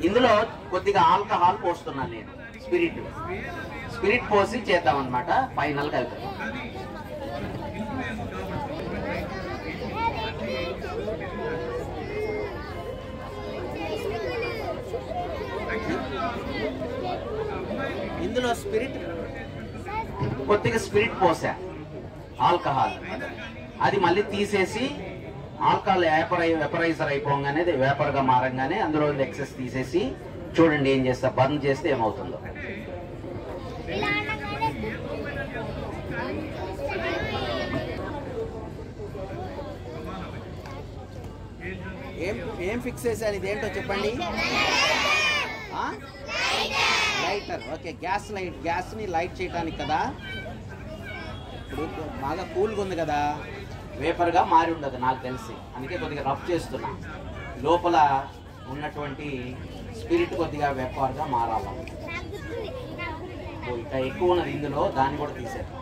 ఇందులో కొద్దిగా ఆల్కహాల్ పోస్తున్నాను నేను, స్పిరిట్ పోసి చేద్దాం అనమాట. ఫైనల్ గా అవుతుంది. ఇందులో కొద్దిగా స్పిరిట్ పోసా, ఆల్కహాల్ అది మళ్ళీ తీసేసి ఆల్కహాల్ వేపరైజర్ అయిపోగానే వేపర్ గా మారంగానే అందులో ఎక్సెస్ తీసేసి చూడండి ఏం చేస్తా, బర్న్ చేస్తే ఏమవుతుందో. ఏం ఫిక్స్ చేశారు? ఇదేంటో చెప్పండి. లైటర్. ఓకే, గ్యాస్ని లైట్ చేయడానికి కదా. ఇప్పుడు బాగా కూల్గా ఉంది కదా, వేపర్గా మారి ఉండదు నాకు తెలిసి, అందుకే కొద్దిగా రఫ్ చేస్తున్నా. లోపల ఉన్నటువంటి స్పిరిట్ కొద్దిగా వేపర్గా మారాలి. ఇంకా ఎక్కువ ఉన్నది ఇందులో, దాన్ని కూడా తీసేద్దాం.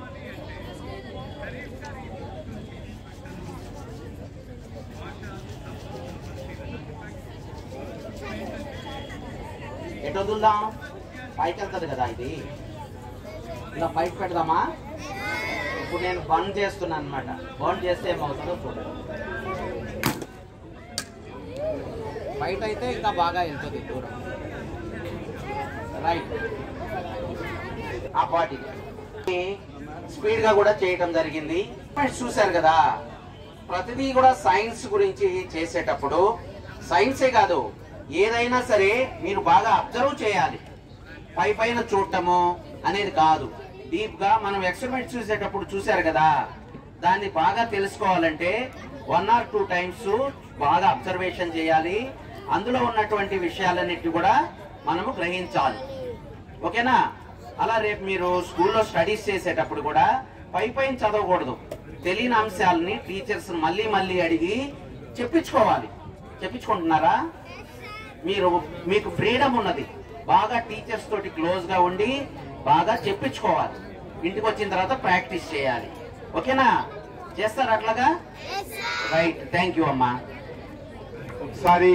ఎటు వదులుదాం? పైకి వెళ్తుంది కదా ఇది, ఇలా పైకి పెడదామా? ఇప్పుడు నేను బర్న్ చేస్తున్నాను అనమాట. బర్న్ చేస్తే ఏమవుతుందో చూడండి. బయట అయితే ఇంకా బాగా వెళ్తుంది దూరం. రైట్, ఆ బాడీ స్పీడ్ గా కూడా చేయటం జరిగింది. చూశారు కదా, ప్రతిదీ కూడా సైన్స్ గురించి చేసేటప్పుడు సైన్సే కాదు, ఏదైనా సరే మీరు బాగా అబ్జర్వ్ చేయాలి. పైన చూడటము అనేది కాదు, డీప్ గా మనం ఎక్స్పెరిమెంట్ చూసేటప్పుడు చూశారు కదా, దాన్ని బాగా తెలుసుకోవాలంటే 1 or 2 times బాగా అబ్జర్వేషన్ చేయాలి. అందులో ఉన్నటువంటి విషయాలన్నిటి కూడా మనము గ్రహించాలి. ఓకేనా? అలా రేపు మీరు స్కూల్లో స్టడీస్ చేసేటప్పుడు కూడా పైన చదవకూడదు. తెలియని అంశాలని టీచర్స్ మళ్ళీ మళ్ళీ అడిగి చెప్పించుకోవాలి. చెప్పించుకుంటున్నారా? మీకు ఫ్రీడమ్ ఉన్నది, బాగా టీచర్స్ తోటి క్లోజ్ గా ఉండి బాగా చెప్పించుకోవాలి. ఇంటికి వచ్చిన తర్వాత ప్రాక్టీస్ చేయాలి. ఓకేనా? చేస్తారు అట్లాగా? రైట్, థ్యాంక్ యూ అమ్మా. ఒకసారి